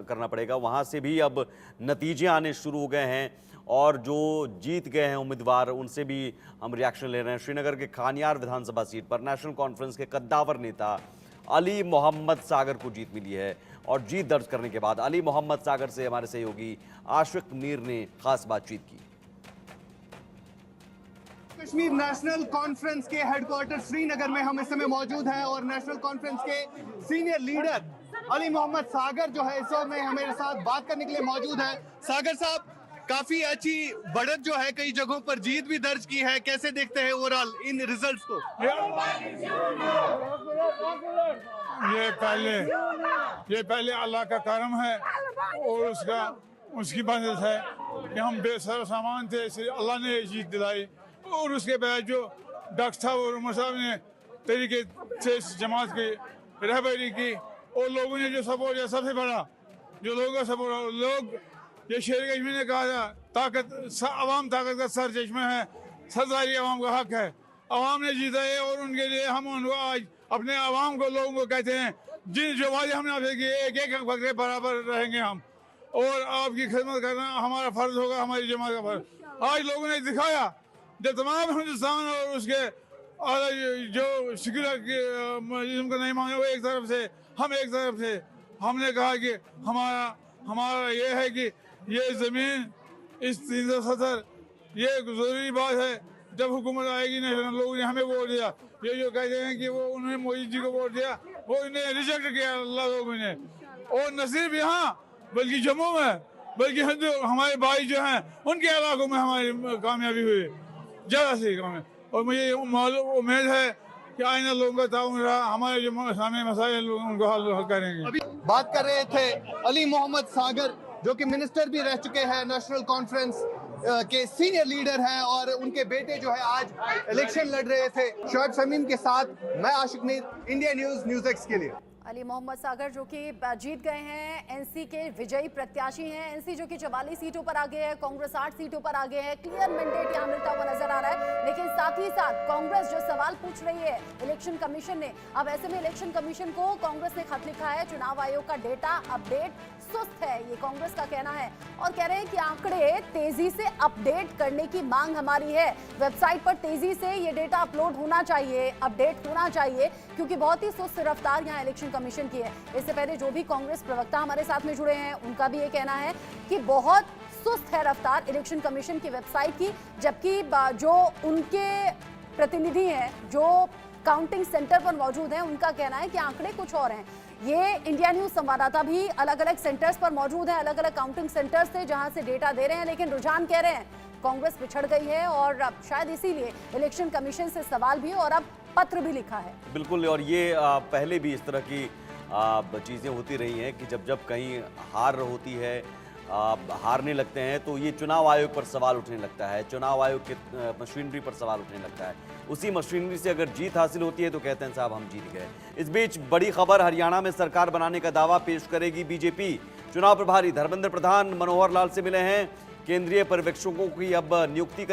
करना पड़ेगा, वहाँ से भी अब नतीजे आने शुरू हो गए हैं और जो जीत गए हैं उम्मीदवार उनसे भी हम रिएक्शन ले रहे हैं। श्रीनगर के खानियार विधानसभा सीट पर नेशनल कॉन्फ्रेंस के कद्दावर नेता अली मोहम्मद सागर को जीत मिली है और जीत दर्ज करने के बाद अली मोहम्मद सागर से हमारे सहयोगी आशिक मीर ने खास बातचीत की। कश्मीर नेशनल कॉन्फ्रेंस के हेडक्वार्टर श्रीनगर में हम इस समय मौजूद हैं और नेशनल कॉन्फ्रेंस के सीनियर लीडर अली मोहम्मद सागर जो है इस समय हमारे साथ बात करने के लिए मौजूद है। सागर साहब, काफी अच्छी बढ़त जो है, कई जगहों पर जीत भी दर्ज की है, कैसे देखते हैं ओवरऑल इन रिजल्ट्स को? ये पहले अल्लाह का करम है और उसकी मदद है कि हम बेसर सामान थे, इसलिए अल्लाह ने जीत दिलाई। और उसके बाद जो डॉक्टर साहब और उमर साहब ने तरीके से इस जमात की रहबरी की और लोगों ने जो सपोर्ट किया, सबसे बड़ा जो लोगों का सपोर्ट, लोग ये शेर कश्मीर ने कहा था अवाम ताकत का सर चश्मा है, सरदारी अवाम का हक है, अवाम ने जीता है और उनके लिए हम उनको आज अपने अवाम को लोगों को कहते हैं जिन जो वादे हमने आपसे किए एक एक बकरे बराबर रहेंगे हम और आपकी खिदमत करना हमारा फर्ज होगा, हमारी जमात का फर्ज। आज लोगों ने दिखाया जब तमाम हिंदुस्तान और उसके जो सिक्योर को नहीं मांगे वो एक तरफ से, हम एक तरफ से, हमने कहा कि हमारा ये है कि ये ज़मीन इस 370 ये ज़रूरी बात है। जब हुकूमत आएगी ना, लोगों ने हमें वोट दिया, ये जो कहते हैं कि वो उन्होंने मोदी जी को वोट दिया, वो इन्हें रिजेक्ट किया अल्लाह लोगों ने। और न सिर्फ यहाँ बल्कि जम्मू में, बल्कि हमारे भाई जो हैं उनके इलाकों में हमारी कामयाबी हुई ज़्यादा से काम है। और मुझे उम्मीद है कि आइंदा लोगों का ताउन रहा, हमारे जो सामने मसाइल लोग उनको हल करेंगे। अभी बात कर रहे थे अली मोहम्मद सागर जो कि मिनिस्टर भी रह चुके हैं, नेशनल कॉन्फ्रेंस के सीनियर लीडर हैं और उनके बेटे जो है आज इलेक्शन लड़ रहे थे। शोएब शमीम के साथ मैं आशिक मीर, इंडिया न्यूज़ एक्स के लिए। अली मोहम्मद सागर जो कि जीत गए हैं, एनसी के विजयी प्रत्याशी हैं। एनसी जो कि 44 सीटों पर आगे है, कांग्रेस 8 सीटों पर आगे है। क्लियर मैंडेट यहाँ मिलता हुआ नजर आ रहा है, लेकिन साथ ही साथ कांग्रेस जो सवाल पूछ रही है इलेक्शन कमीशन ने, अब ऐसे में इलेक्शन कमीशन को कांग्रेस ने खत लिखा है। चुनाव आयोग का डेटा अपडेट सुस्त है, ये कांग्रेस का कहना है और कह रहे हैं कि आंकड़े तेजी से अपडेट करने की मांग हमारी है। वेबसाइट पर तेजी से ये डेटा अपलोड होना चाहिए, अपडेट होना चाहिए, क्योंकि बहुत ही सुस्त रफ्तार यहाँ इलेक्शन कमीशन की है। इससे पहले जो भी कांग्रेस प्रवक्ता हमारे साथ में जुड़े हैं उनका भी ये कहना है कि बहुत सुस्त है रफ्तार इलेक्शन कमीशन की वेबसाइट की, जबकि जो उनके प्रतिनिधि हैं जो काउंटिंग सेंटर पर मौजूद हैं उनका कहना है कि आंकड़े कुछ और हैं। ये इंडिया न्यूज संवाददाता भी अलग अलग सेंटर्स पर मौजूद है, अलग अलग काउंटिंग सेंटर्स से जहां से डेटा दे रहे हैं, लेकिन रुझान कह रहे हैं कांग्रेस पिछड़ गई है और अब शायद इसीलिए इलेक्शन कमीशन से सवाल भी और अब पत्र भी लिखा है। बिल्कुल, और ये पहले भी इस तरह की चीज़ें होती रही हैं कि जब कहीं हार होती है, हारने लगते हैं तो ये चुनाव आयोग पर सवाल उठने लगता है, चुनाव आयोग के मशीनरी पर सवाल उठने लगता है। उसी मशीनरी से अगर जीत हासिल होती है तो कहते हैं साहब हम जीत गए। इस बीच बड़ी खबर, हरियाणा में सरकार बनाने का दावा पेश करेगी बीजेपी। चुनाव प्रभारी धर्मेंद्र प्रधान मनोहर लाल से मिले हैं, केंद्रीय पर्यवेक्षकों की अब नियुक्ति